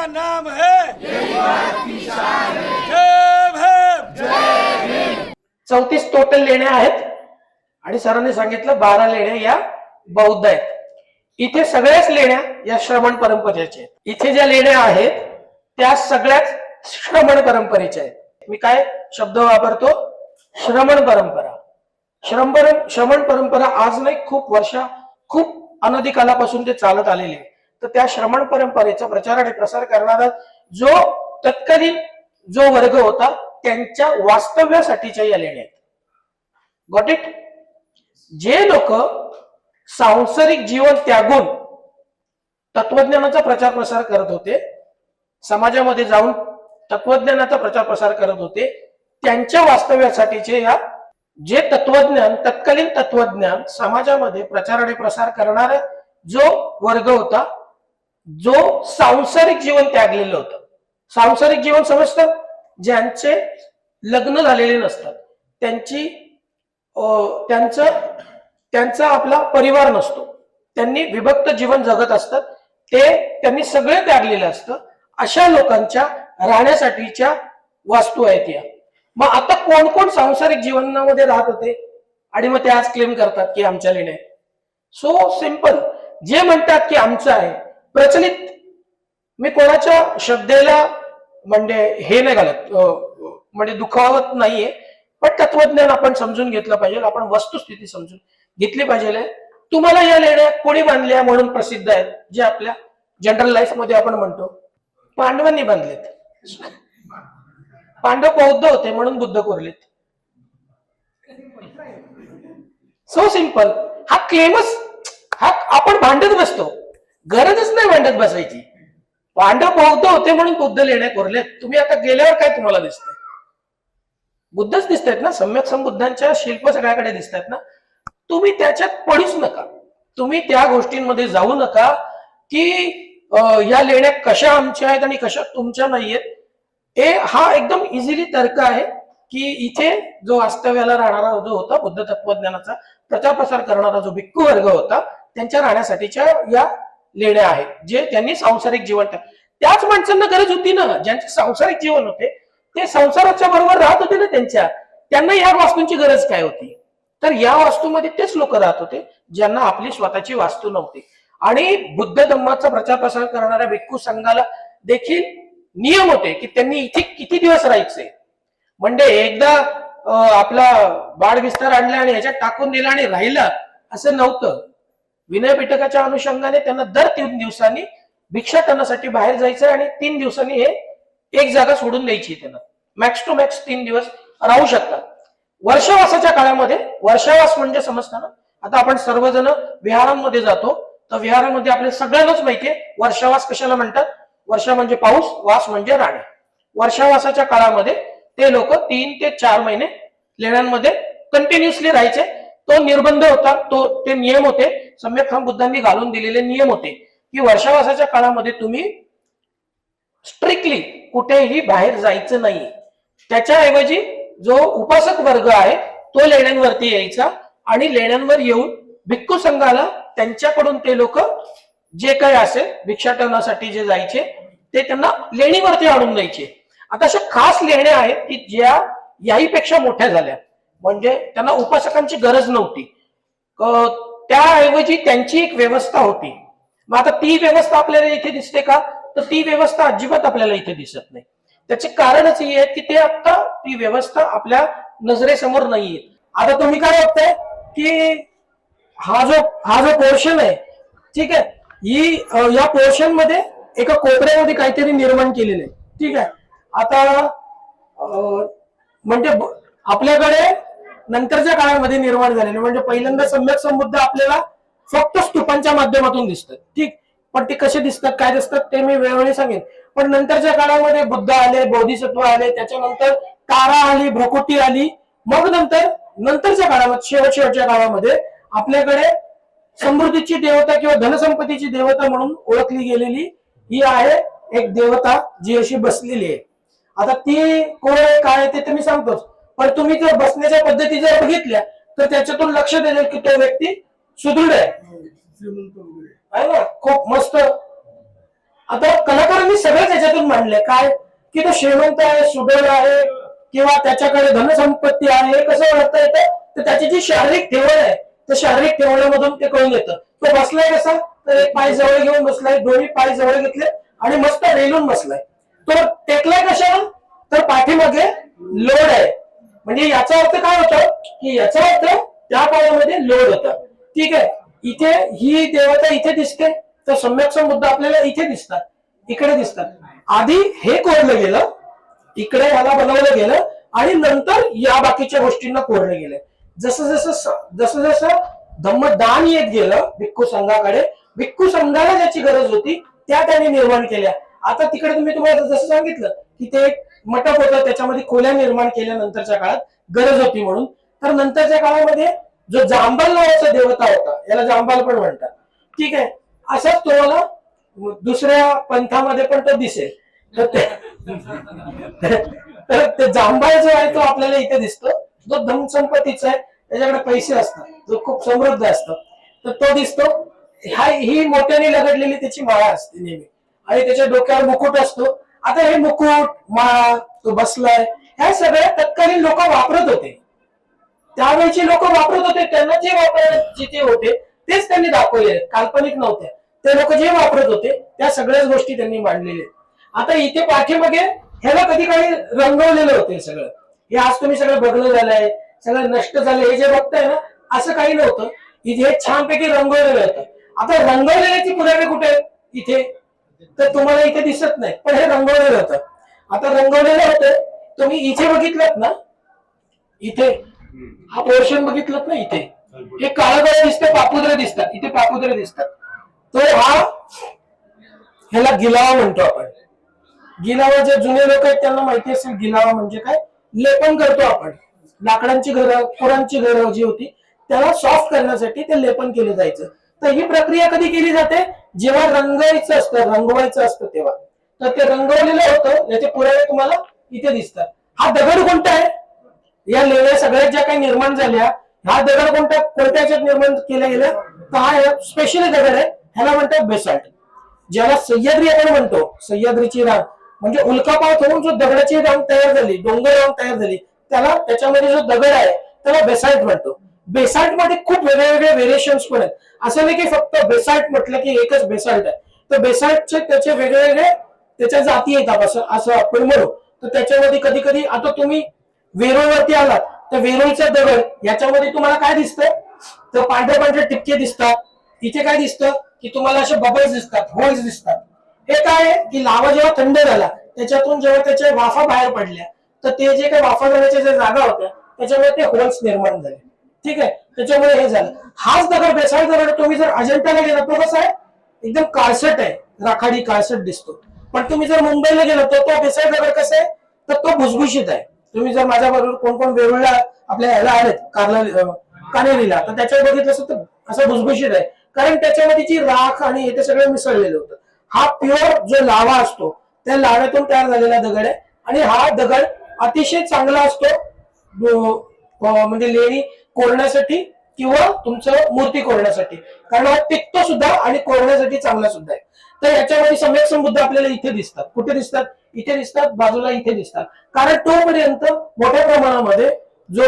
का नाम है, जय भीम। 34 टोटल लेण्या आहेत आणि सरांनी सांगितलं 12 लेण्या या बौद्ध आहेत. इथे सगळ्याच लेण्या या श्रमण परंपरेच्या आहेत. इथे ज्या लेण्या आहेत त्या सगळ्याच श्रमण परंपरेच्या आहेत. मी काय शब्द वापरतो? श्रमण परंपरा. श्रमण परंपरा आज नाही, खूप अनादी कालापासून ते चालत आलेले आहे. तर त्या श्रमण परंपरेचा प्रचार आणि प्रसार करणारा जो तत्कालीन जो वर्ग होता त्यांच्या वास्तव्यासाठीच्या या लेण्या आहेत. Got it? जे लोक सांसारिक जीवन त्यागून तत्वज्ञानाचा प्रचार प्रसार करत होते, समाजामध्ये जाऊन तत्वज्ञानाचा प्रचार प्रसार करत होते, त्यांच्या वास्तव्यासाठीचे या जे तत्वज्ञान, तत्कालीन तत्वज्ञान समाजामध्ये प्रचार आणि प्रसार करणारा जो वर्ग होता, जो सांसारिक जीवन त्यागलेलं होतं. सांसारिक जीवन समजतं? ज्यांचे लग्न झालेले नसतात, त्यांचा आपला परिवार नसतो, त्यांनी विभक्त जीवन जगत असतात, त्यांनी सगळे त्यागलेलं असतं. अशा लोकांच्या राहण्यासाठीच्या वास्तू आहेत या. मग आता कोण कोण सांसारिक जीवनामध्ये राहत होते आणि मग ते आज क्लेम करतात की आमच्या लेण्या? So simple. जे म्हणतात की आमचं आहे प्रचलित, मी कोणाच्या शब्दाला म्हणजे हे नाही घालत, म्हणजे दुखावत नाहीये, पण तत्वज्ञान आपण समजून घेतलं पाहिजे, आपण वस्तुस्थिती समजून घेतली पाहिजे. तुम्हाला या लेण्या कोणी बांधल्या म्हणून प्रसिद्ध आहेत, जे आपल्या जनरल लाईफ मध्ये आपण म्हणतो पांडवांनी बांधलेत. पांडव बौद्ध होते म्हणून बुद्ध कोरलेत. So simple. हा क्लेमच, हा आपण भांडत बसतो, गरजच नाही भांडत बसायची. पांडव बौद्ध होते म्हणून बुद्ध लेण्या कोरलेत. तुम्ही आता गेल्यावर काय तुम्हाला दिसतंय? बुद्धच दिसतायत ना, सम्यक संबुद्धांच्या शिल्प सगळ्याकडे दिसतात ना. तुम्ही त्याच्यात पडूच नका, तुम्ही त्या गोष्टींमध्ये जाऊ नका की या लेण्या कशा आमच्या आहेत आणि कशा तुमच्या नाहीयेत. हा एकदम इझिली तर्क आहे की इथे जो वास्तव्याला राहणारा जो होता बुद्ध तत्वज्ञानाचा प्रचार प्रसार करणारा जो भिक्खू वर्ग होता, त्यांच्या राहण्यासाठीच्या या लेण्या आहेत, जे त्यांनी सांसारिक जीवन त्याच माणसांना गरज होती ना, ज्यांचे सांसारिक जीवन होते ते संसाराच्या बरोबर राहत होते ना, त्यांना या वास्तूंची गरज काय होती? तर या वास्तूमध्ये तेच लोक राहत होते ज्यांना आपली स्वतःची वास्तू नव्हती. आणि बुद्ध धम्माचा प्रचार प्रसार करणाऱ्या भिक्खू संघाला देखील नियम होते की त्यांनी इथे किती दिवस राहायचे. म्हणजे एकदा आपला बाळ विस्तार आणला आणि ह्याच्यात टाकून दिला आणि राहिला असं नव्हतं. विनय पिटकाच्या अनुषंगाने त्यांना दर 3 दिवसांनी भिक्षाटनासाठी बाहेर जायचं आणि 3 दिवसांनी हे एक जागा सोडून द्यायची. त्यांना मॅक्स टू मॅक्स 3 दिवस राहू शकतात. वर्षावासाच्या काळामध्ये, वर्षावास म्हणजे समजतं ना, आता आपण सर्वजण विहारांमध्ये जातो, तर विहारामध्ये आपल्याला सगळ्यांनाच माहितीये वर्षावास कशाला म्हणतात. वर्षा म्हणजे पाऊस, वास म्हणजे राहणे. वर्षावासाच्या काळामध्ये ते लोक 3 ते 4 महिने लेण्यांमध्ये कंटिन्युअसली राहायचे. तो निर्बंध होता, ते नियम होते, सम्यक बुद्धांनी घालून दिलेले नियम होते की वर्षावासाच्या काळामध्ये तुम्ही स्ट्रिक्टली कुठेही बाहेर जायचं नाही. त्याच्याऐवजी जो उपासक वर्ग आहे तो लेण्यांवरती यायचा आणि लेण्यांवर येऊन भिक्खू संघाला त्यांच्याकडून ते लोक जे काही असेल भिक्षाटनासाठी जे जायचे ते त्यांना लेणीवरती आणून द्यायचे. आता अशा खास लेण्या आहेत की ज्या याहीपेक्षा मोठ्या झाल्या, म्हणजे त्यांना उपासकांची गरज नव्हती, त्याऐवजी त्यांची एक व्यवस्था होती. मग आता ती व्यवस्था आपल्याला इथे दिसते का? तर ती व्यवस्था अजिबात आपल्याला इथे दिसत नाही. त्याचे कारणच हे आहे की ते आता ती व्यवस्था आपल्या नजरेसमोर नाहीये. आता तुम्ही काय बघताय की हा जो पोर्शन आहे, ठीक आहे, या पोर्शन मध्ये एका कोपऱ्यामध्ये काहीतरी निर्माण केलेलं आहे, ठीक आहे. आता म्हणजे आपल्याकडे नंतरच्या काळामध्ये निर्माण झालेले, म्हणजे पहिल्यांदा सम्यक संबुद्ध आपल्याला फक्त स्तूपांच्या माध्यमातून दिसतात, ठीक, पण ते कसे दिसतात काय दिसतात ते मी वेळोवेळी सांगेन. पण नंतरच्या काळामध्ये बुद्ध आले, बोधिसत्व आले, त्याच्यानंतर तारा आली, भ्रकुटी आली, मग नंतरच्या काळामध्ये शेवटच्या काळामध्ये आपल्याकडे समृद्धीची देवता किंवा धनसंपत्तीची देवता म्हणून ओळखली गेलेली ही आहे एक देवता जी अशी बसलेली आहे. आता ती कोण आहे काय ते मी सांगतोच, पण तुम्ही जर बसण्याच्या पद्धती जर बघितल्या तर त्याच्यातून लक्ष देईल की तो व्यक्ती सुदृढ आहे ना, खूप मस्त आता कलाकारांनी सगळ्याच याच्यातून मांडले काय की तो श्रीमंत आहे, सुदृढ आहे किंवा त्याच्याकडे धनसंपत्ती आहे हे कसं ओळखता येतं तर त्याची जी शारीरिक ठेवण आहे त्या शारीरिक ठेवण्यामधून ते कळून येतं. तो बसलाय कसा तर एक पाय जवळ घेऊन बसलाय, दोन्ही पाय जवळ घेतले आणि मस्त रेलून बसलाय. तो टेकलाय कशाला तर पाठीमागे लोड आहे. म्हणजे याचा अर्थ काय होतं की याचा अर्थ त्या पायामध्ये लोड होता. ठीक आहे, इथे ही देवता इथे दिसते तर सम्यक संबुद्ध आपल्याला इथे दिसतात, इकडे दिसतात. आधी हे कोरलं गेलं, इकडे ह्याला बनवलं गेलं आणि नंतर या बाकीच्या गोष्टींना कोरलं गेलं. जसं जसं धम्मदान येत गेलं भिक्खू संघाकडे, भिक्खू संघाला ज्याची गरज होती त्या त्यांनी निर्माण केल्या. आता तिकडे तुम्हाला जसं सांगितलं की ते एक मंडप होतं त्याच्यामध्ये खोल्या निर्माण केल्या नंतरच्या काळात गरज होती म्हणून. तर नंतरच्या काळामध्ये जो जांबाल नावाचा देवता होता, याला जांबाल पण म्हणतात. ठीक आहे, असंच तुम्हाला दुसऱ्या पंथामध्ये पण तो दिसेल. तर ते जांबाळ जो आहे तो आपल्याला इथे दिसतो, जो धनसंपत्तीचा आहे, त्याच्याकडे पैसे असतात, जो खूप समृद्ध असतो तर तो दिसतो. ही मोठ्याने लगडलेली त्याची माळा असते नेहमी आणि त्याच्या डोक्यावर मुकुट असतो. आता हे मुकुट, माळा, तो बसलाय, ह्या सगळ्या तत्कालीन लोक वापरत होते. त्यावेळेचे लोक वापरत होते, त्यांना जे वापरायचे ते होते तेच त्यांनी दाखवले, काल्पनिक नव्हते. ते लोक जे वापरत होते त्या सगळ्याच गोष्टी त्यांनी मांडलेल्या. आता इथे पाठीमागे ह्याला कधी काही रंगवलेलं होते सगळं. हे आज तुम्ही सगळं बघणं झालंय, सगळं नष्ट झालंय, हे जे बघताय ना असं काही नव्हतं. इथे छानपैकी रंगवलेलं होतं. आता रंगवलेल्याची पुरावे कुठे इथे तर तुम्हाला इथे दिसत नाही, पण हे रंगवलेलं होतं. आता रंगवलेलं होतं तुम्ही इथे बघितलं ना, इथे हा पोर्शन बघितलं ना, इथे हे काळं दिसतं, पापुद्रे दिसतात, इथे पापुद्रे दिसतात. तो हा ह्याला गिलावा म्हणतो आपण. गिलावा जे जुने लोक आहेत त्यांना माहिती असेल गिलावा म्हणजे काय. लेपन करतो आपण, लाकडांची घरं, कुरांची घरं जी होती त्याला सॉफ्ट करण्यासाठी ते लेपन केलं जायचं. तर ही प्रक्रिया कधी केली जाते जेव्हा रंगायचं असतं, रंगवायचं असतं तेव्हा. तर ते रंगवलेलं होतं, याचे पुरावे तुम्हाला इथे दिसतात. हा दगड कोणता आहे, या लेण्या सगळ्यात ज्या काही निर्माण झाल्या हा दगड कोणत्या याच्यात निर्माण केल्या गेल्या तर हा स्पेशली दगड आहे, ह्याला म्हणतात बेसाल्ट. ज्याला सह्याद्री आपण म्हणतो, सह्याद्रीची रांग म्हणजे उल्कापात होऊन जो दगडाची रांग तयार झाली, डोंगर रांग तयार झाली, त्याला त्याच्यामध्ये जो दगड आहे त्याला बेसाल्ट म्हणतो. बेसाल्ट मध्ये खूप वेगवेगळे व्हेरिएशन्स पण आहेत. असं नाही की फक्त बेसाल्ट म्हटलं की एकच बेसाल्ट आहे. तर बेसाल्टचे त्याचे वेगवेगळे त्याच्या जाती येतात असं आपण म्हणू. तर त्याच्यामध्ये कधी कधी आता तुम्ही वेरूळवरती आलात तर वेरूळचा दगड याच्यामध्ये तुम्हाला काय दिसतं तर पांढरे पांढरे टिपके दिसतात. इथे काय दिसतं की तुम्हाला असे बबल्स दिसतात, होल्स दिसतात. हे काय आहे की लावा जेव्हा थंड झाला त्याच्यातून जेव्हा त्याच्या वाफा बाहेर पडल्या तर ते जे काही वाफा जाण्याच्या ज्या जागा होत्या त्याच्यामुळे ते होल्स निर्माण झाले. ठीक आहे, त्याच्यामुळे हे झालं. हाच दगड बेसाल्ट दगड तुम्ही जर अजंठाला गेला तो कसा आहे एकदम काळसट आहे, राखाडी काळसट दिसतो. पण तुम्ही जर मुंबईला गेला तर तो बेसाल्ट दगड कसा आहे तर तो भुसभुशीत आहे. तुम्ही जर माझ्या बरोबर कोण कोण वेरूळला आपल्या ह्याला आलेत कानेरीला तर त्याच्यावर बघितलं असं तर असं भुसभुशीत आहे, कारण त्याच्यामध्ये जी राख आणि हे ते सगळं मिसळलेलं होतं. हा प्युअर जो लावा असतो त्या लाव्यातून तयार झालेला दगड आहे आणि हा दगड अतिशय चांगला असतो म्हणजे लेणी कोरण्यासाठी किंवा तुमचं मूर्ती कोरण्यासाठी, कारण हा टिकतो सुद्धा आणि कोरण्यासाठी चांगला सुद्धा आहे. तर याच्यामध्ये सम्यक संबुद्ध आपल्याला इथे दिसतात. कुठे दिसतात, इथे दिसतात, बाजूला इथे दिसतात. कारण तोपर्यंत मोठ्या प्रमाणामध्ये जो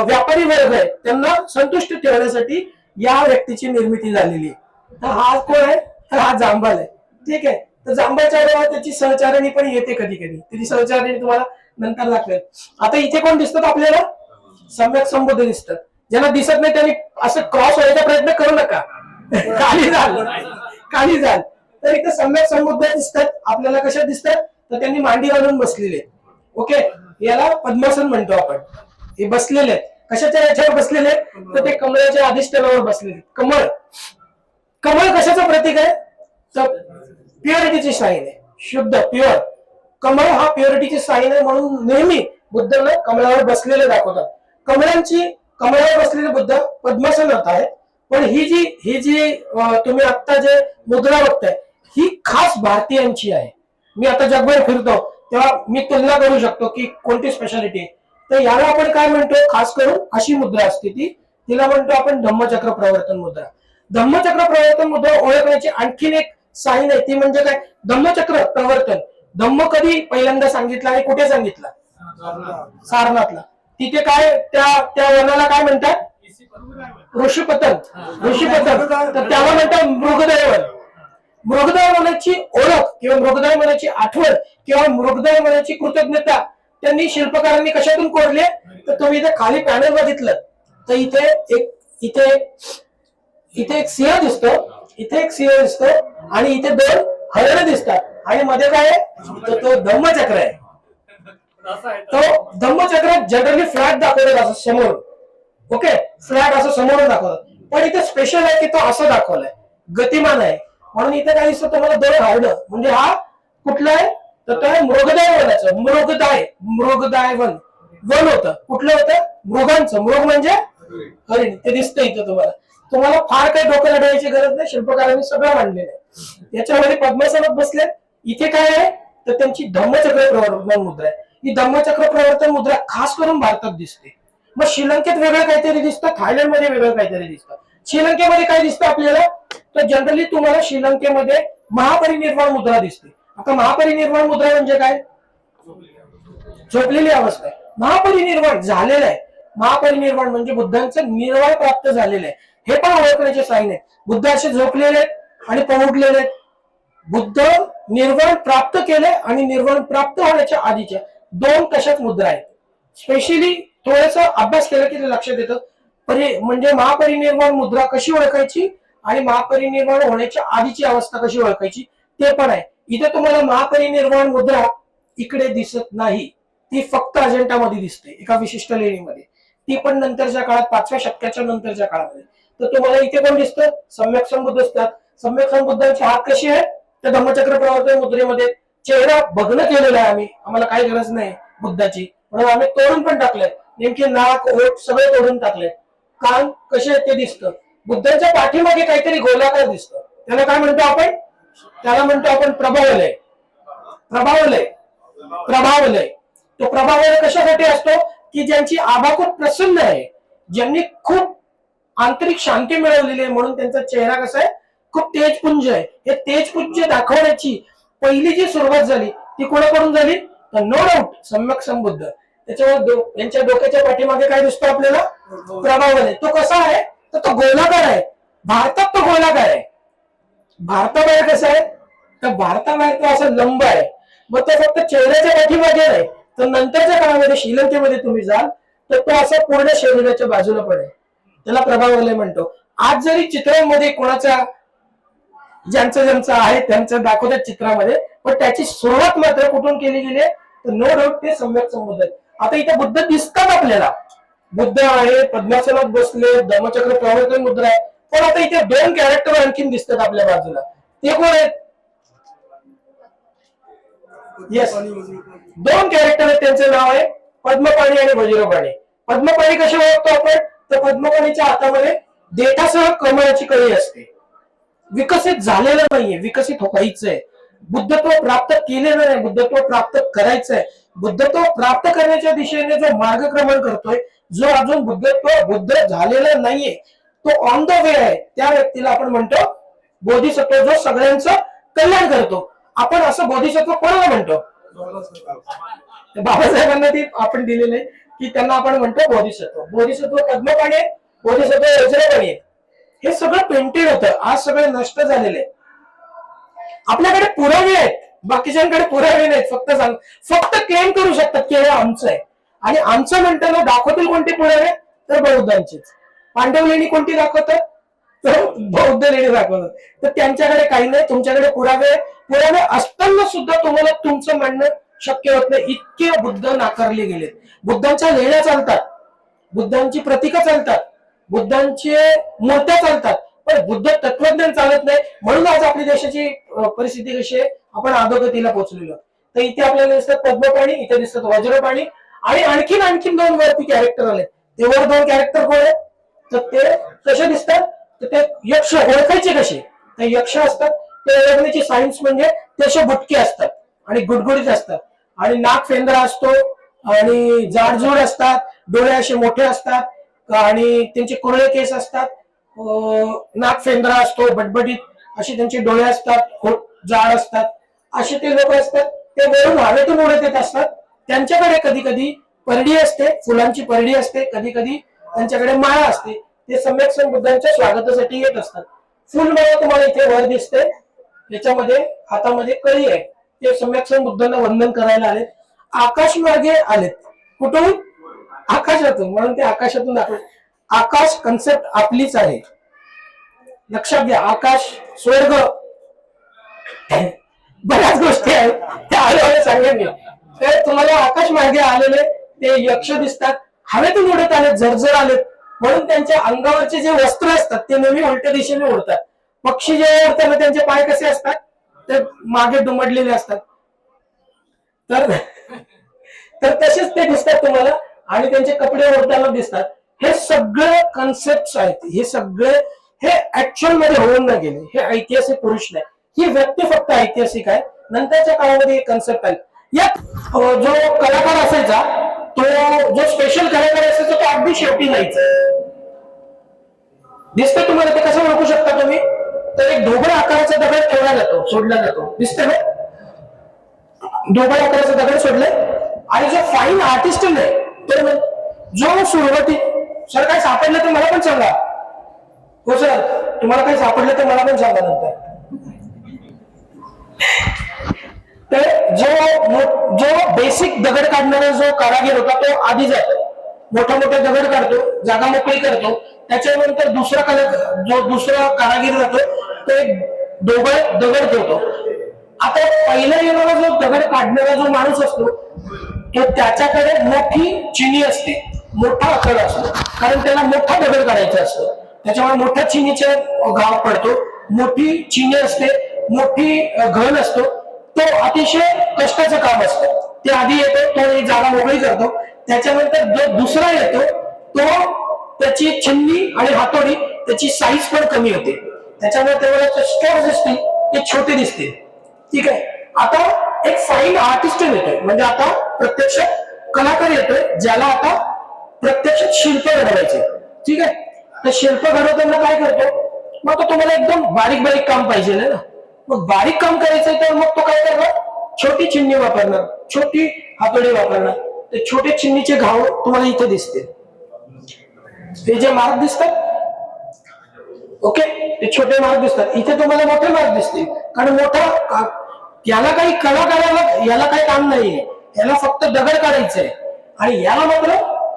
व्यापारी वर्ग आहे त्यांना संतुष्ट ठेवण्यासाठी या व्यक्तीची निर्मिती झालेली आहे. तर हा कोण आहे, हा जांबाल आहे. ठीक आहे, तर जांबाच्या वेळेला त्याची सहचारणी पण येते कधी कधी, त्याची सहचारणी तुम्हाला नंतर दाखवेल. आता इथे कोण दिसतात आपल्याला, सम्यक संबुद्ध दिसतात. ज्यांना दिसत नाही त्यांनी असं क्रॉस व्हायचा प्रयत्न करू नका, खाली जाल. तर इथे सम्यक संबुद्ध दिसतात आपल्याला. कशा दिसतात तर त्यांनी मांडी घालून बसलेले. ओके, याला पद्मासन म्हणतो आपण. हे बसलेले आहेत, कशाच्या याच्यावर बसलेले तर ते कमळाच्या अधिष्ठानावर बसलेले. कमळ, कमळ कशाचं प्रतीक आहे तर प्युरिटीची साईन आहे, शुद्ध प्युअर. कमळ हा प्युरिटीची साईन आहे म्हणून नेहमी बुद्धांना कमळावर बसलेले दाखवतात. कमळावर बसलेले बुद्ध पद्मासनात आहेत. पण ही जी तुम्ही आता जे मुद्रा बघताय ही खास भारतीयांची आहे. मी आता जगभर फिरतो तेव्हा मी तुलना करू शकतो की कोणती स्पेशालिटी आहे. तर याला आपण काय म्हणतो, खास करून अशी मुद्रा असते ती, तिला म्हणतो आपण धम्मचक्र प्रवर्तन मुद्रा. धम्मचक्र प्रवर्तन मुद्रा ओळखण्याची आणखीन एक साईन आहे ती म्हणजे काय? धम्मचक्र प्रवर्तन. धम्म कधी पहिल्यांदा सांगितलं आणि कुठे सांगितलं? सारनाथला. तिथे काय त्या त्या वनाला काय म्हणतात? ऋषीपतन. ऋषीपतन. तर त्याला म्हणतात मृगदय वन. मृगदय वनाची ओळख किंवा मृगदय वनाची आठवण किंवा मृगदय वनाची कृतज्ञता त्यांनी शिल्पकारांनी कशातून कोरली? तर तुम्ही इथे खाली पॅनल बघितलं तर इथे एक सिंह दिसतो, इथे एक सिंह दिसतो आणि इथे 2 हरण दिसतात आणि मध्ये काय आहे? तर तो धम्मचक्र आहे. तो धम्मचक्र जनरली फ्लॅट दाखवतात असं समोर. ओके, फ्लॅट असं समोरून दाखवतात. पण इथे स्पेशल आहे की तो असं दाखवलाय, गतिमान आहे. म्हणून इथे काय दिसतं तुम्हाला? 2 हरण. म्हणजे हा कुठला आहे? तर तो आहे मृगदाय वनाचं. मृगदाय वन होतं. कुठलं होतं? मृगांचं. मृग म्हणजे हरिण. ते दिसतं इथं तुम्हाला. तुम्हाला फार काही डोकं लढवायची गरज नाही, शिल्पकारांनी सगळं मांडलेलं आहे. याच्यामध्ये पद्मासनात बसले. इथे काय आहे? तर त्यांची धम्मचक्र प्रवर्तन मुद्रा आहे. ही धम्मचक्र प्रवर्तन मुद्रा खास करून भारतात दिसते. मग श्रीलंकेत वेगळं काहीतरी दिसतं, थायलंडमध्ये वेगळं काहीतरी दिसतं. श्रीलंकेमध्ये काय दिसतं आपल्याला? तर जनरली तुम्हाला श्रीलंकेमध्ये महापरिनिर्वाण मुद्रा दिसते. आता महापरिनिर्वाण मुद्रा म्हणजे काय? झोपलेली अवस्था आहे. महापरिनिर्वाण झालेलं आहे. महापरिनिर्वाण म्हणजे बुद्धांचं निर्वाण प्राप्त झालेलं आहे. हे पण ओळखण्याचे साईन आहे. बुद्ध असे झोपलेले आहेत आणि पहुडलेले आहेत. बुद्ध निर्वाण प्राप्त केले आणि निर्वाण प्राप्त होण्याच्या आधीच्या 2 कशाच मुद्रा आहेत. स्पेशली थोडस अभ्यास केला की ते लक्षात येतं. म्हणजे महापरिनिर्वाण मुद्रा कशी ओळखायची आणि महापरिनिर्वाण होण्याच्या आधीची अवस्था कशी ओळखायची ते पण आहे. इथे तुम्हाला महापरिनिर्वाण मुद्रा इकडे दिसत नाही, ती फक्त अजंठामध्ये दिसते एका विशिष्ट लेणीमध्ये. ती पण नंतरच्या काळात 5व्या शतकाच्या नंतरच्या काळामध्ये. तर तुम्हाला इथे कोण दिसतं? सम्यक संबुद्ध असतात. सम्यक संबुद्धांचे हात कसे आहेत? त्या धम्मचक्र प्रवर्तन मुद्रेमध्ये चेहरा बघणं केलेला आहे आम्ही. आम्हाला काही गरज नाही बुद्धाची, म्हणून आम्ही तोडून पण टाकलंय. नेमके नाक, ओठ सगळे तोडून टाकले. कान कसे आहेत ते दिसतं. बुद्धांच्या पाठीमागे काहीतरी गोलाकार दिसतं. त्याला काय म्हणतो आपण? त्याला म्हणतो आपण प्रभावलय. प्रभावलय. तो प्रभावलय कशासाठी असतो? की ज्यांची आभा खूप प्रसन्न आहे, ज्यांनी खूप आंतरिक शांती मिळवलेली आहे, म्हणून त्यांचा चेहरा कसा आहे? खूप तेजपुंज आहे. हे तेजपुंज दाखवण्याची पहिली जी सुरुवात झाली ती कोणाकडून झाली? तर नो डाऊट सम्यक संबुद्ध. त्याच्यावर यांच्या डोक्याच्या पाठीमागे काय दिसतो आपल्याला? प्रभावलय. तो कसा आहे? तर तो गोलाकार आहे. भारतात तो गोलाकार आहे. भारताबाहेर कसं आहे? तर भारताबाहेर तो असं लंब आहे. मग तो फक्त चेहऱ्याच्या पाठीमागे नाही, तर नंतरच्या काळामध्ये श्रीलंकेमध्ये तुम्ही जाल तर तो असा पूर्ण शरीराच्या बाजूला पण आहे. त्याला प्रभावलय म्हणतो. आज जरी चित्रांमध्ये कोणाचा ज्यांचं आहे त्यांचं दाखवतात चित्रामध्ये, पण त्याची सुरुवात मात्र कुठून केली गेली? तर नो डाऊट ते सम्यक संबुद्ध आहेत. आता इथे बुद्ध दिसतात आपल्याला. बुद्ध आहे, पद्मासनात बसले, धम्मचक्र प्रवर्तन मुद्रा आहे. पण आता इथे 2 कॅरेक्टर आणखीन दिसतात आपल्या बाजूला. ते कोण आहेत? येस, 2 कॅरेक्टर आहेत. त्यांचं नाव आहे पद्मपाणी आणि वज्रपाणी. पद्मपाणी कसे ओळखतो आपण? तर पद्मपाणीच्या हातामध्ये देठासह कमळाची कळी असते. विकसित झालेलं नाहीये, विकसित व्हायचंय. बुद्धत्व प्राप्त केलेलं नाही, बुद्धत्व प्राप्त करायचंय. बुद्धत्व प्राप्त करण्याच्या दिशेने जो मार्गक्रमण करतोय, जो अजून बुद्ध झालेला नाहीये, तो ऑन द वे आहे, त्या व्यक्तीला आपण म्हणतो बोधिसत्व, जो सगळ्यांचं कल्याण करतो. आपण असं बोधिसत्व कोणाला म्हणतो? बाबासाहेबांना ती आपण दिलेले की त्यांना आपण म्हणतो बोधिसत्व. बोधिसत्व पद्मपाणी आहे, बोधिसत्व वज्रपाणी आहे. हे सगळं पेंटेड होतं, आज सगळे नष्ट झालेले. आपल्याकडे पुरावे आहेत, बाकीच्यांकडे पुरावे नाहीत. फक्त क्लेम करू शकतात की हे आमचं आहे. आणि आमचं म्हणताना दाखवतील कोणते पुरावे? तर बौद्धांचेच. पांडव लेणी कोणती दाखवतात? तर बौद्ध लेणी दाखवतात. तर त्यांच्याकडे काही नाही, तुमच्याकडे पुरावे असताना सुद्धा तुम्हाला तुमचं म्हणणं शक्य होत नाही. इतके बुद्ध नाकारले गेलेत. बुद्धांच्या लेण्या चालतात, बुद्धांची प्रतीकं चालतात, बुद्धांचे मूर्त्या चालतात, पण बुद्ध तत्वज्ञान चालत नाही. म्हणून आज आपल्या देशाची परिस्थिती कशी आहे? आपण अधोगतीला पोहोचलेलो. तर इथे आपल्याला दिसतात पद्मपाणी, इथे दिसतात वज्रपाणी, आणि आणखीन 2 वरती कॅरेक्टर आले. ते वर 2 कॅरेक्टर कोण आहेत? तर ते कसे दिसतात? तर ते यक्ष. ओळखायचे कसे? ते यक्ष असतात. ते ओळखण्याची सायन्स म्हणजे ते असे बुटके असतात आणि गुडगुडीत असतात आणि नाक फेंदरा असतो आणि जाडजूड असतात, डोळे असे मोठे असतात आणि त्यांचे कुरळे केस असतात, नाक फेंदरा असतो, बटबटीत असे त्यांचे डोळे असतात, जाड असतात, असे ते लोक असतात. ते वरून हवेतून उडत येत असतात. त्यांच्याकडे कधी कधी परडी असते, फुलांची परडी असते, कधी कधी त्यांच्याकडे माळा असते. ते सम्यक संबुद्धांच्या स्वागतासाठी येत असतात. फुलमाळा तुम्हाला इथे वर दिसते, याच्यामध्ये हातामध्ये कळी आहे. ते सम्यक संबुद्धांना वंदन करायला आलेत, आकाश मार्गे आलेत. कुठून? आकाशातून. म्हणून ते आकाशातून दाखवले. आकाश कन्सेप्ट आपलीच आहे, लक्षात घ्या. आकाश, स्वर्ग, बऱ्याच गोष्टी आहेत त्या आल्यावर सांगेन मी. तर तुम्हाला आकाश मार्गे आलेले ते यक्ष दिसतात, हवेतून उडत आलेत, झरझर आलेत. म्हणून त्यांच्या अंगावरचे जे वस्त्र असतात ते नेहमी उलट्या दिशेने उडतात. पक्षी जेव्हा उडताना त्यांचे पाय कसे असतात, ते मागे दुमडलेले असतात. तर तसेच ते दिसतात तुम्हाला, आणि त्यांचे कपडे उडताना दिसतात. हे सगळे कन्सेप्ट आहेत. हे सगळे हे ऍक्च्युअल मध्ये होऊन न गेले. हे ऐतिहासिक पुरुष नाही, ही व्यक्ती फक्त ऐतिहासिक आहे. नंतरच्या काळामध्ये कन्सेप्ट आहे. यात जो कलाकार असायचा, तो जो स्पेशल कलाकार असायचा, तो अगदी शेवटी जायचा. दिसतं तुम्हाला ते कसं ओळखू शकता तुम्ही? तर एक ढोबळ आकाराचा दगड ठेवला जातो, सोडला जातो. दिसतं ना? ढोबळ आकाराचा दगड सोडलाय. आणि जो फाईन आर्टिस्ट नाही, तर जो सुरुवाती, सर काय सापडलं तर मला पण सांगा. हो सर, तुम्हाला काही सापडलं तर मला पण सांगा नंतर. तर जो बेसिक दगड काढणारा जो कारागीर होता, तो आधी जातो, मोठा मोठा दगड काढतो, जागा मोकळी करतो. त्याच्यानंतर दुसरा कारागीर जातो, तो एक ढोबळ दगड ठेवतो. आता पहिला येणारा जो दगड काढणारा जो माणूस असतो, तो त्याच्याकडे मोठी चिनी असते, मोठा आकार असतो, कारण त्याला मोठा दगड काढायचा असतो. त्याच्यामुळे मोठ्या चिनीचा घाव पडतो. मोठी चिनी असते, मोठी घन असतो. तो अतिशय कष्टाचं काम असतं. ते आधी येतो, तो एक जागा मोकळी करतो. त्याच्यानंतर जो दुसरा येतो, तो त्याची छिन्नी आणि हातोडी, त्याची साईज पण कमी होते. त्याच्यामुळे तेवढे स्टोर्स असतील ते छोटे दिसतील. ठीक आहे. आता एक फाईन आर्टिस्ट येतोय, म्हणजे आता प्रत्यक्ष कलाकार येतोय, ज्याला आता प्रत्यक्ष शिल्प घडवायचे. ठीक आहे. तर शिल्प घडवताना काय करतो? मग तो तुम्हाला एकदम बारीक बारीक काम पाहिजे ना. मग बारीक काम करायचंय तर मग तो काय करणार? छोटी चिन्नी वापरणार, छोटी हातोडी वापरणार. ते छोटे चिन्नीचे घाव तुम्हाला इथे दिसतील. हे जे मार्ग दिसतात, ओके, ते छोटे मार्ग दिसतात. इथे तुम्हाला मोठे मार्ग दिसतील, कारण मोठा याला काही कलाकाराला याला काही काम नाहीये. याला फक्त दगड काढायचंय आणि याला मात्र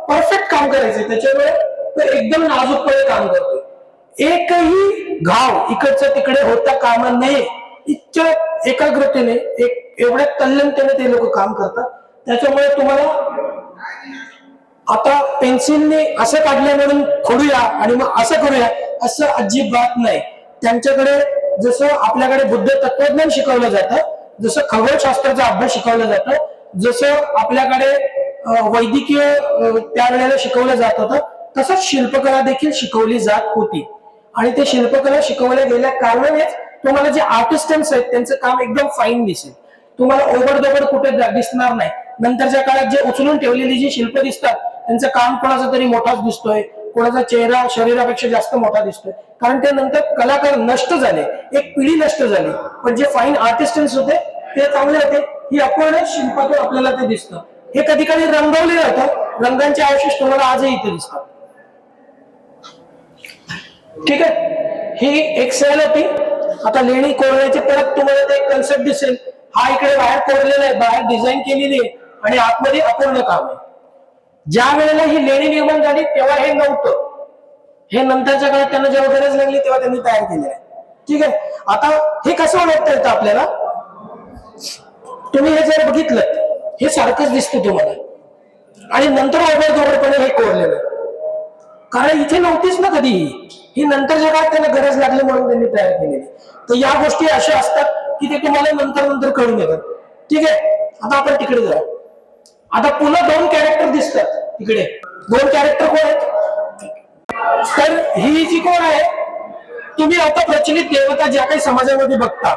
परफेक्ट काम करायचंय. त्याच्यामुळे तो एकदम नाजूकपणे काम करतो. एकही घाव इकडचं तिकडे होता कामा नये, इतक्या एकाग्रतेने, एवढ्या तल्लनतेने ते लोक काम करतात. त्याच्यामुळे तुम्हाला आता पेन्सिलने असं काढलं म्हणून खोडूया आणि मग असं करूया असं अजिबात नाही. त्यांच्याकडे जसं आपल्याकडे बुद्ध तत्वज्ञान शिकवलं जातं, जसं खगोलशास्त्राचा अभ्यास शिकवला जातो, जसं आपल्याकडे वैद्यकीय त्यावेळेला शिकवलं जात होतं, तसंच शिल्पकला देखील शिकवली जात होती. आणि ते शिल्पकला शिकवल्या गेल्या कारणानेच तुम्हाला जे आर्टिस्टन्स आहेत त्यांचं काम एकदम फाईन दिसेल. तुम्हाला ओबडधोबड कुठे दिसणार नाही. नंतरच्या काळात जे उचलून ठेवलेली जी शिल्प दिसतात, त्यांचं काम कोणाचा तरी मोठाच दिसतोय, कोणाचा चेहरा शरीरापेक्षा जास्त मोठा दिसतोय, कारण ते नंतर कलाकार नष्ट झाले, एक पिढी नष्ट झाली. पण जे फाईन आर्टिस्टन्स होते ते चांगले होते. ही अपूर्ण शिल्पातून आपल्याला ते दिसतं. हे कधी कधी रंगवले जातं, रंगांचे अवशेष तुम्हाला आजही इथे दिसतात. ठीक आहे. ही एक सेल होती. आता लेणी कोरण्याची परत तुम्हाला ते कन्सेप्ट दिसेल. हा इकडे बाहेर कोरलेला आहे, बाहेर डिझाईन केलेली आहे आणि आतमध्ये अपूर्ण काम आहे. ज्या वेळेला ही लेणी निर्माण झाली तेव्हा हे नव्हतं. हे नंतरच्या काळात त्यांना जेव्हा गरज लागली तेव्हा त्यांनी तयार केलेलं आहे. ठीक आहे. आता हे कसं ओळखता येतं आपल्याला? तुम्ही हे जर बघितलं, हे सारखंच दिसतं तुम्हाला, आणि नंतर ओबडधोबडपणे हे कोरलेलं, कारण इथे नव्हतीच ना कधी. ही नंतरच्या काळात त्यांना गरज लागली म्हणून त्यांनी तयार केलेली. तर या गोष्टी अशा असतात की ते तुम्हाला नंतर कळून येतात. ठीक आहे. आता आपण तिकडे जाऊ. आता पुन्हा दोन कॅरेक्टर दिसतात तिकडे. दोन कॅरेक्टर कोण आहेत? तर ही जी कोण आहे, तुम्ही आता प्रचलित देवता ज्या काही समाजामध्ये बघता,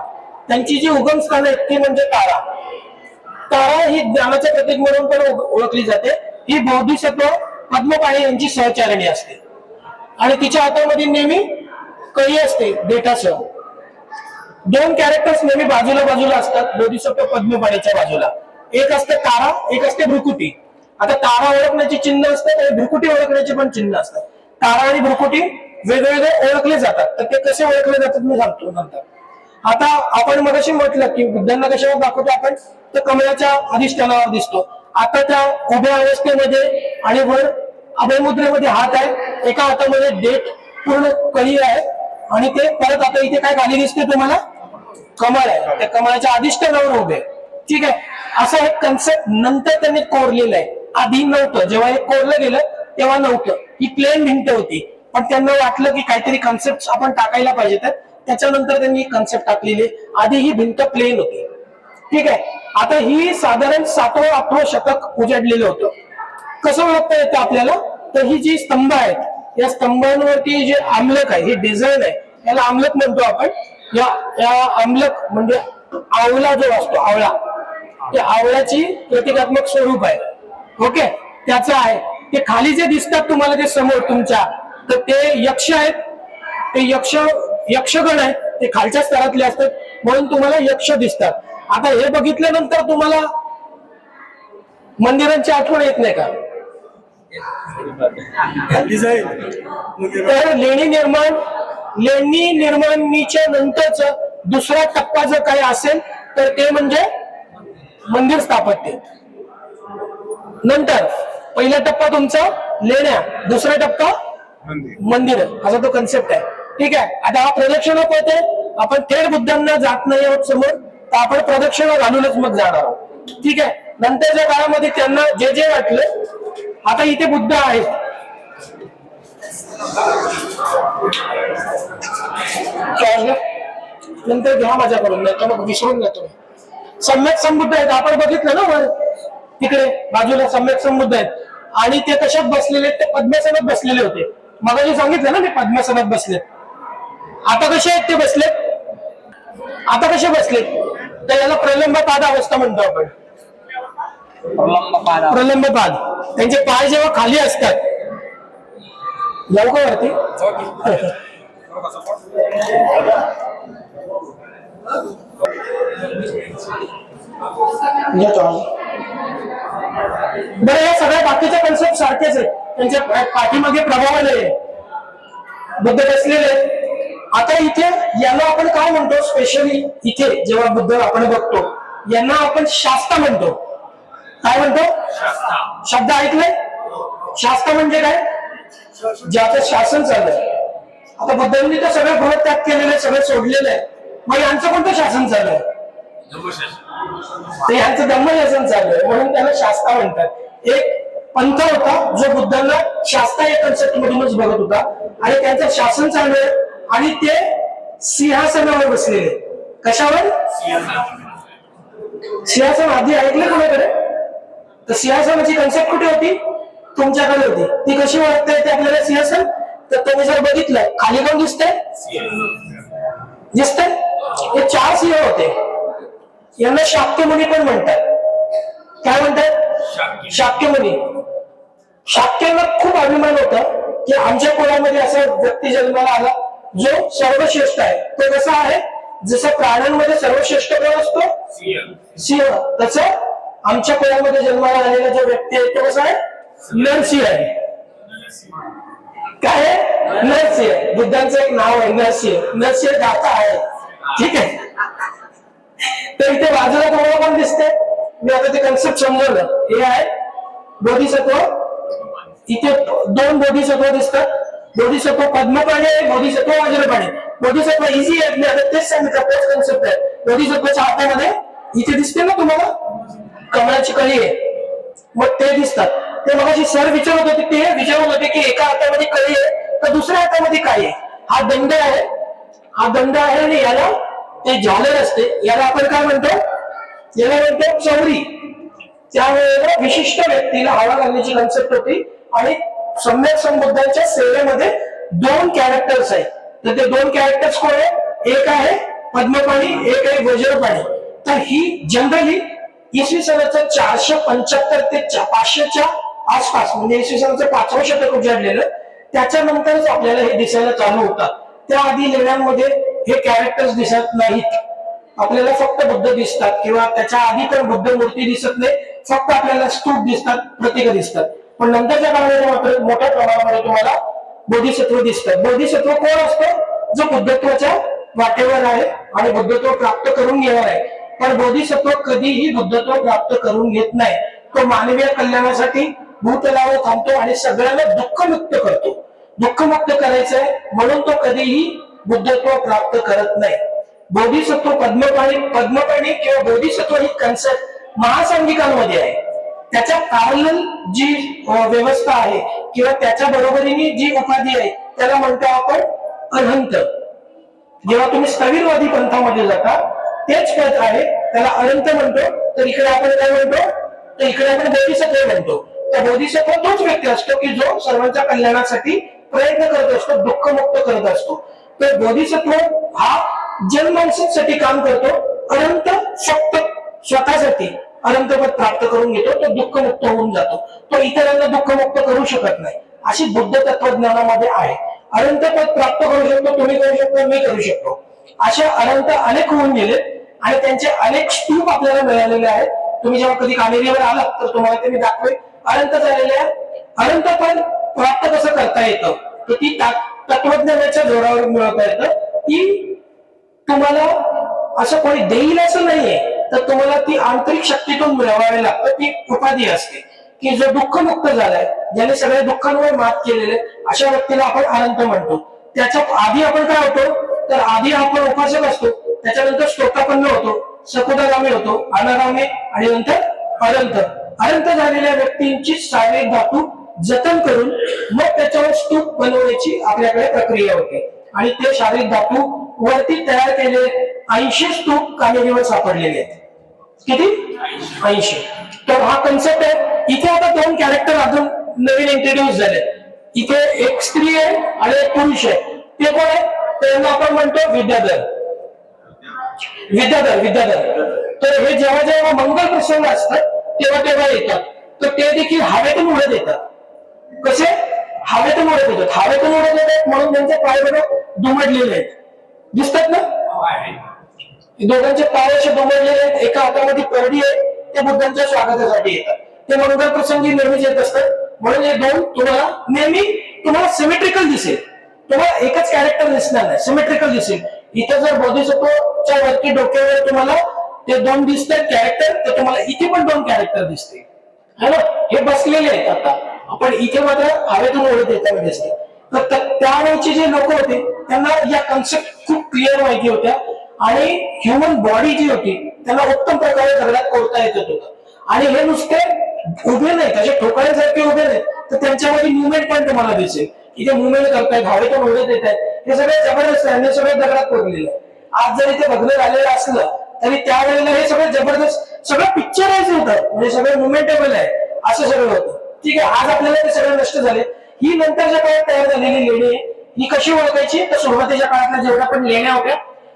त्यांची जी उगमस्थान आहेत ती म्हणजे तारा. तारा ही ज्ञानाचे प्रतीक म्हणून पण ओळखली जाते. ही बोधिसत्व पद्मपाणी यांची सहचारिणी असते आणि तिच्या हातामध्ये नेहमी कळी असते देठासह. दोन कॅरेक्टर्स नेहमी बाजूला बाजूला असतात बोधिसत्व पद्मपाणीच्या बाजूला. एक असते तारा, एक असते भ्रुकुटी. आता तारा ओळखण्याची चिन्ह असतात आणि भ्रुकुटी ओळखण्याची पण चिन्ह असतात. तारा आणि भ्रुकुटी वेगवेगळे ओळखले जातात. तर ते कसे ओळखले जातात मी सांगतो नंतर. आता आपण मगाशी म्हटलं की बुद्धांना कशावर दाखवतो आपण, तर कमळाच्या अधिष्ठानावर दिसतो. आता त्या उभ्या अवस्थेमध्ये आणि वर अभयमुद्रेमध्ये हात आहे, एका हातामध्ये देठ पूर्ण कळी आहे आणि ते परत आता इथे काय खाली दिसते तुम्हाला, कमळ आहे. त्या कमळाच्या अधिष्ठानावर उभे. ठीक आहे, असा एक कन्सेप्ट नंतर त्यांनी कोरलेला आहे. आधी नव्हतं, जेव्हा हे कोरलं गेलं तेव्हा नव्हतं. ही प्लेन भिंत होती, पण त्यांना वाटलं की काहीतरी कन्सेप्ट आपण टाकायला पाहिजेत. त्याच्यानंतर त्यांनी कन्सेप्ट टाकलेली. आधी ही भिंत प्लेन होती. ठीक आहे, आता ही साधारण 7वे-8वे शतक उजाडलेलं होतं. कसं ओळखता येतं आपल्याला, तर ही जी स्तंभ आहेत, या स्तंभांवरती जे आमलक आहे, ही डिझाईन आहे, याला आमलक म्हणतो आपण. या आमलक म्हणजे आवळा जो असतो, आवळा, त्या आवळ्याची प्रतिकात्मक स्वरूप आहे. ओके, त्याचं आहे. ते खाली जे दिसतात तुम्हाला ते समोर तुमच्या, तर ते यक्ष आहेत. ते यक्षगण आहेत, ते खालच्या स्तरातले असतात म्हणून तुम्हाला यक्ष दिसतात. आता हे बघितल्यानंतर तुम्हाला मंदिरांची आठवण येत नाही का? तर लेणी निर्माणीच्या नंतरच दुसरा टप्पा जर काही असेल तर ते म्हणजे मंदिर स्थापत्य. नंतर पहिला टप्पा तुमचा लेण्या, दुसरा टप्पा मंदिर, असा तो कन्सेप्ट आहे. ठीक आहे, आता हा प्रदक्षिणा पथ आहे. आपण थेट बुद्धांना जात नाही आहोत समोर, तर आपण प्रदक्षिणा घालूनच मग जाणार आहोत. ठीक आहे, नंतरच्या काळामध्ये त्यांना जे जे वाटलं, आता इथे बुद्ध आहेत. नंतर घ्या माझ्याकडून, नाही तर मग विसरून जातो. सम्यक संबुद्ध आहेत, आपण बघितलं ना वर तिकडे बाजूला सम्यक संबुद्ध आहेत. आणि ते कशात बसलेले, ते पद्मासनात बसलेले होते. मगाशी सांगितलं ना ते पद्मासनात बसलेत. आता कसे आहेत ते बसलेत, आता कसे बसलेत, तर याला प्रलंबपाद अवस्था म्हणतो आपण. प्रलंबपाद. त्यांचे पाय जेव्हा खाली असतात, लवकर वरती बरं, या सगळ्या बाकीच्या कन्सेप्ट सारखेच आहेत. त्यांच्या पाठीमागे प्रभावालय बुद्ध बसलेले. आता इथे यांना आपण काय म्हणतो, स्पेशली इथे जेव्हा बुद्ध आपण बघतो, यांना आपण शास्ता म्हणतो. काय म्हणतो? शब्द ऐकलंय? शास्ता म्हणजे काय? ज्याचं शासन चाललंय. आता बुद्धांनी तर सगळे गृहत्याग केलेले, सगळे सोडलेले आहे. मग यांचं कोणतं शासन चालू आहे? ते यांचं धम्मशासन चालू आहे, म्हणून त्याला शास्ता म्हणतात. एक पंथ होता जो बुद्धांना शास्ता या कन्सेप्ट मधूनच बघत होता आणि त्यांचं शासन चालू आहे. आणि ते सिंहासनावर बसलेले. कशावर? सिंहासन आधी ऐकलं कोणाकडे? तर सिंहासनाची कन्सेप्ट कुठे होती? तुमच्याकडे होती. ती कशी ओळखता येते आपल्याला सिंहासन? तर तुम्ही जर बघितलं, खाली कोण दिसतंय? दिसतंय? हे 4 सिंह होते. यांना शाक्यमुनी पण म्हणतात. काय म्हणतात? शाक्यमुनी. शाक्यांना खूप अभिमान होता की आमच्या कुळामध्ये असा व्यक्ती जन्माला आला जो सर्वश्रेष्ठ आहे. तो कसा आहे? जसं प्राण्यांमध्ये सर्वश्रेष्ठ कोण असतो? सिंह. तसं आमच्या कुळामध्ये जन्माला आलेला जो व्यक्ती आहे तो कसा आहे? नरसिंह आहे. काय आहे? नरसिंह. बुद्धांचं एक नाव आहे नरसिंह. नरसिंह दाता आहे. ठीक आहे. तर इथे बाजूला तुम्हाला पण दिसते, मी आता ते कन्सेप्ट समजवलं. हे आहे बोधिसत्व. इथे 2 बोधिसत्व दिसतात. बोधिसत्व पद्मपाणी आहे, बोधिसत्व वज्रपाणी. बोधिसत्व इझी आहे, मी आता तेच सांगितलं, तोच कन्सेप्ट आहे. बोधिसत्वाच्या हातामध्ये इथे दिसते ना तुम्हाला कमळाची कळी आहे, मग ते दिसतात. ते मगाशी सर विचारत होते, ते विचारत होते की एका हातामध्ये कळी आहे तर दुसऱ्या हातामध्ये काय आहे? हा दंड आहे, हा दंड आहे आणि याला ते झालर असते. याला आपण काय म्हणतो? याला म्हणतो चौरी. त्यावेळेला विशिष्ट व्यक्तीला हवा घालण्याची कन्सेप्ट होती. आणि सम्यक संबुद्धांच्या सेवेमध्ये 2 कॅरेक्टर्स आहेत. तर ते 2 कॅरेक्टर्स कोण आहे? एक आहे पद्मपाणी, एक आहे वज्रपाणी. तर ही जनरली इसवी सनाचं 475 ते 500च्या आसपास, म्हणजे इसवी सनाचं 5वं शतक उजाडलेलं, त्याच्यानंतरच आपल्याला हे दिसायला चालू होतात. त्याआधी लेण्यांमध्ये हे कॅरेक्टर्स दिसत नाहीत. आपल्याला फक्त बुद्ध दिसतात किंवा त्याच्या आधी पण बुद्ध मूर्ती दिसत नाही, फक्त आपल्याला स्तूप दिसतात, प्रतीक दिसतात. पण नंतरच्या काळामध्ये मात्र मोठ्या प्रमाणामध्ये तुम्हाला बोधिसत्व दिसतात. बोधिसत्व कोण असतं? जो बुद्धत्वाच्या वाटेवर आहे आणि बुद्धत्व प्राप्त करून घेणार आहे. पण बोधिसत्व कधीही बुद्धत्व प्राप्त करून घेत नाही. तो मानवीय कल्याणासाठी भूतलावर थांबतो आणि सगळ्यांना दुःखमुक्त करतो. दुःखमुक्त करायचंय म्हणून तो कधीही बुद्धत्व प्राप्त करत नाही. बोधिसत्व पद्मपाणी किंवा बोधिसत्व ही कन्सेप्ट महासांगिकांमध्ये आहे. त्याच्या पॅरलल जी व्यवस्था आहे किंवा त्याच्या बरोबरीने जी उपाधी आहे त्याला म्हणतो आपण अनंत. जेव्हा तुम्ही स्थविरवादी पंथामध्ये जाता तेच पद आहे, त्याला अनंत म्हणतो. तर इकडे आपण काय म्हणतो? तर इकडे आपण बोधिसत्व म्हणतो. तर बोधिसत्व तोच व्यक्ती असतो की जो सर्वांच्या कल्याणासाठी प्रयत्न करत असतो, दुःखमुक्त करत असतो. तर बोधिसत्व हा जनमानसासाठी काम करतो. अनंत फक्त स्वतःसाठी अनंत पद प्राप्त करून घेतो, तो दुःखमुक्त होऊन जातो. तो इतरांना दुःखमुक्त करू शकत नाही. अशी बुद्ध तत्वज्ञानामध्ये आहे. अनंत पद प्राप्त करू शकतो, तुम्ही करू शकतो, मी करू शकतो. अशा अनंत अनेक होऊन गेले आणि त्यांचे अनेक स्तूप आपल्याला मिळालेले आहेत. तुम्ही जेव्हा कधी कानेरीवर आलात तर तुम्हाला ते मी दाखवेल. अनंत झालेले आहे. अनंत पद प्राप्त कसं करता येतं? तर ती तत्वज्ञानाच्या जोरावर मिळवता येतं. ती तुम्हाला असं कोणी देईल असं नाहीये, तर तुम्हाला ती आंतरिक शक्तीतून मिळवावी लागतं. ती उपाधी असते की जो दुःखमुक्त झालाय, ज्याने सगळ्या दुःखांवर मात केलेले, अशा व्यक्तीला आपण अनंत म्हणतो. त्याच्या आधी आपण काय होतो? तर आधी आपण उपासक असतो, त्याच्यानंतर स्तोत्रपन्न होतो, सकुदागामी होतो, अनागामी आणि नंतर अनंत. अनंत झालेल्या व्यक्तींची शारीरिक धातू जतन करून मग त्याच्यावर स्तूप बनवण्याची आपल्याकडे प्रक्रिया होते. आणि ते शारीरिक धातू वरती तयार केले 80 स्तूप कानेरीवर सापडलेले आहेत. किती? 80. तर हा कन्सेप्ट आहे. इथे आता 2 कॅरेक्टर अजून नवीन इंट्रोड्यूस झाले. इथे एक स्त्री आहे आणि एक पुरुष आहे. ते कोण आहे? त्यांना आपण म्हणतो विद्याधर. तर हे जेव्हा जेव्हा मंगल प्रसंग असतात तेव्हा तेव्हा येतात. तर ते देखील हवेतून उडत येतात. कसे? हवेतून उडत येतात. हवेतून उडत येतात म्हणून त्यांचे पाय बघा दुमडलेले आहेत, दिसतात ना? दोघांचे पाय असे दुमडलेले आहेत. एका हातामध्ये परडी आहे, ते बुद्धांच्या स्वागतासाठी येतात. ते मंगल प्रसंगी नेहमीच येत असतात. म्हणून हे 2 तुम्हाला नेहमी तुम्हाला सिमेट्रिकल दिसेल. तुम्हाला एकच कॅरेक्टर दिसणार नाही, सिमेट्रिकल दिसेल. इथे जर बोधिसत्वच्या वरती डोक्यावर तुम्हाला ते 2 दिसतात कॅरेक्टर, तर तुम्हाला इथे पण 2 कॅरेक्टर दिसते, है ना? हे बसलेले आहेत. आता आपण इथे मात्र हवेतून ओढत येताना दिसते. तर त्यावेळेचे जे लोक होते त्यांना या कन्सेप्ट खूप क्लिअर माहिती होत्या आणि ह्युमन बॉडी जी होती त्यांना उत्तम प्रकारे दगडात कोरता येत होतं. आणि हे नुसते उभे नाही, त्याचे ठोकळ्यासारखे उभे नाही, तर त्यांच्यामध्ये मुवमेंट पण तुम्हाला दिसेल. इथे मुवमेंट करतायत, हवेतून ओढत येत आहेत. हे सगळे जबरदस्त आहे, हे सगळे दगडात कोरलेले आहे. आज जरी ते बघणं झालेलं असलं तरी त्यावेळेला हे सगळं जबरदस्त, सगळं पिक्चराइज होतं, म्हणजे सगळं मुवमेंटेबल आहे, असं सगळं होतं. ठीक आहे, आज आपल्याला ते सगळे नष्ट झाले. ही नंतरच्या काळात तयार झालेली लेणी आहे. ही कशी ओळखायची? तर सुरुवातीच्या काळातल्या जेवढ्या पण लेण्या होत्या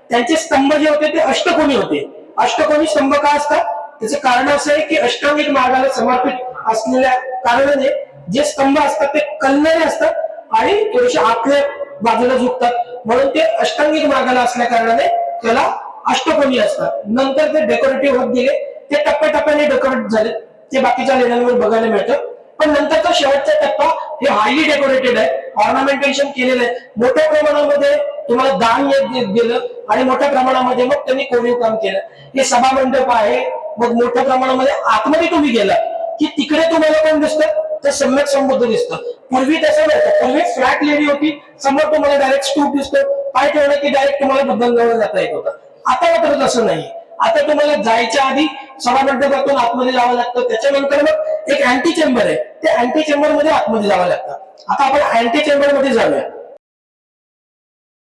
त्यांचे स्तंभ जे होते ते अष्टकोनी होते. अष्टकोनी स्तंभ का असतात? त्याचं कारण असं आहे की अष्टांगिक मार्गाला समर्पित असलेल्या कारणाने जे स्तंभ असतात ते कलणारे असतात आणि थोडेसे आतल्या बाजूला झुकतात, म्हणून ते अष्टांगिक मार्गाला असल्या कारणाने त्याला अष्टकोनी असतात. नंतर ते डेकोरेटिव्ह होत गेले, ते टप्प्याटप्प्याने डेकोरेट झाले, ते बाकीच्या लेण्यांवर बघायला मिळतं. पण नंतरचा शेवटचा टप्पा हे हायली डेकोरेटेड आहे, ऑर्नामेंटेशन केलेलं आहे. मोठ्या प्रमाणामध्ये तुम्हाला दान दिलं आणि मोठ्या प्रमाणामध्ये मग त्यांनी कोरीव काम केलं. हे सभा मंडप आहे. मग मोठ्या प्रमाणामध्ये आतमध्ये तुम्ही गेला की तिकडे तुम्हाला कोण दिसतं? तर सम्यक संबुद्ध दिसतं. पूर्वी तसं नव्हतं. पूर्वी फ्लॅट लेडी होती, समोर तुम्हाला डायरेक्ट स्तूप दिसतो, पाय ठेवलं की डायरेक्ट तुम्हाला बुद्धांजवळ जाता येत होतं. आता मात्र तसं नाही. आता तुम्हाला जायच्या आधी सभामंडपातून आतमध्ये जावं लागतं. त्याच्यानंतर मग एक अँटी चेंबर आहे, त्या अँटी चेंबर मध्ये आतमध्ये जावं लागतं. आता आपण अँटी चेंबर मध्ये जाऊया.